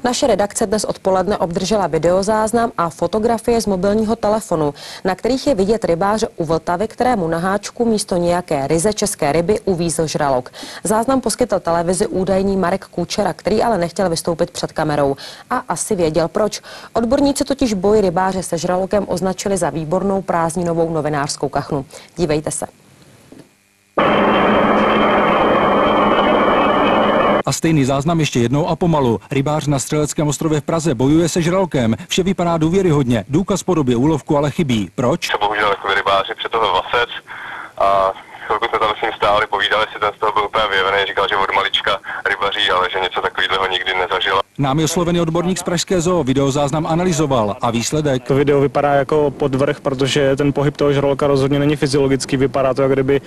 Naše redakce dnes odpoledne obdržela videozáznam a fotografie z mobilního telefonu, na kterých je vidět rybáře u Vltavy, kterému na háčku místo nějaké ryze české ryby uvízl žralok. Záznam poskytl televizi údajný Marek Kučera, který ale nechtěl vystoupit před kamerou. A asi věděl proč. Odborníci totiž boj rybáře se žralokem označili za výbornou prázdninovou novinářskou kachnu. Dívejte se. A stejný záznam ještě jednou a pomalu. Rybář na Střeleckém ostrově v Praze bojuje se žralokem. Vše vypadá důvěryhodně. Důkaz v podobě úlovku ale chybí. Proč? Bohužel jako rybáři přetohl vasec a chvilku jsme tam s ním stáli, povídali si, ten z toho byl úplně vyjevený, říkal, že od malička rybaří, ale že něco takového nikdy nezažil. Námi oslovený odborník z pražské zoo videozáznam analyzoval a výsledek. To video vypadá jako podvrh, protože ten pohyb toho žraloka rozhodně není fyziologický. Vypadá to, jako kdyby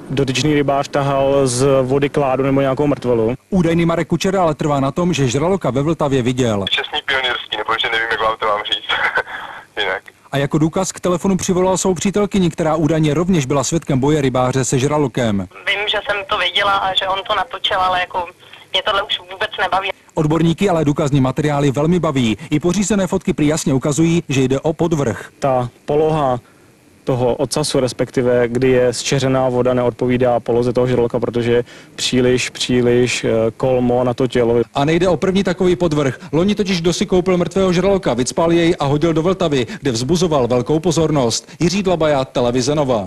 dotyčný rybář tahal z vody kládu nebo nějakou mrtvolu. Údajný Marek Kučera ale trvá na tom, že žraloka ve Vltavě viděl. Čestný pionýrský, nebo že nevím, jak vám to mám říct. Jinak. A jako důkaz k telefonu přivolal svou přítelkyni, která údajně rovněž byla svědkem boje rybáře se žralokem. Vím, že jsem to viděla a že on to natočil, ale jako mě tohle už vůbec nebaví. Odborníky ale důkazní materiály velmi baví. I pořízené fotky prý jasně ukazují, že jde o podvrh. Ta poloha toho ocasu, respektive kdy je zčeřená voda, neodpovídá poloze toho žraloka, protože je příliš kolmo na to tělo. A nejde o první takový podvrh. Loni totiž kdo si koupil mrtvého žraloka, vycpal jej a hodil do Vltavy, kde vzbuzoval velkou pozornost. Jiří Dlabaja, televize Nova.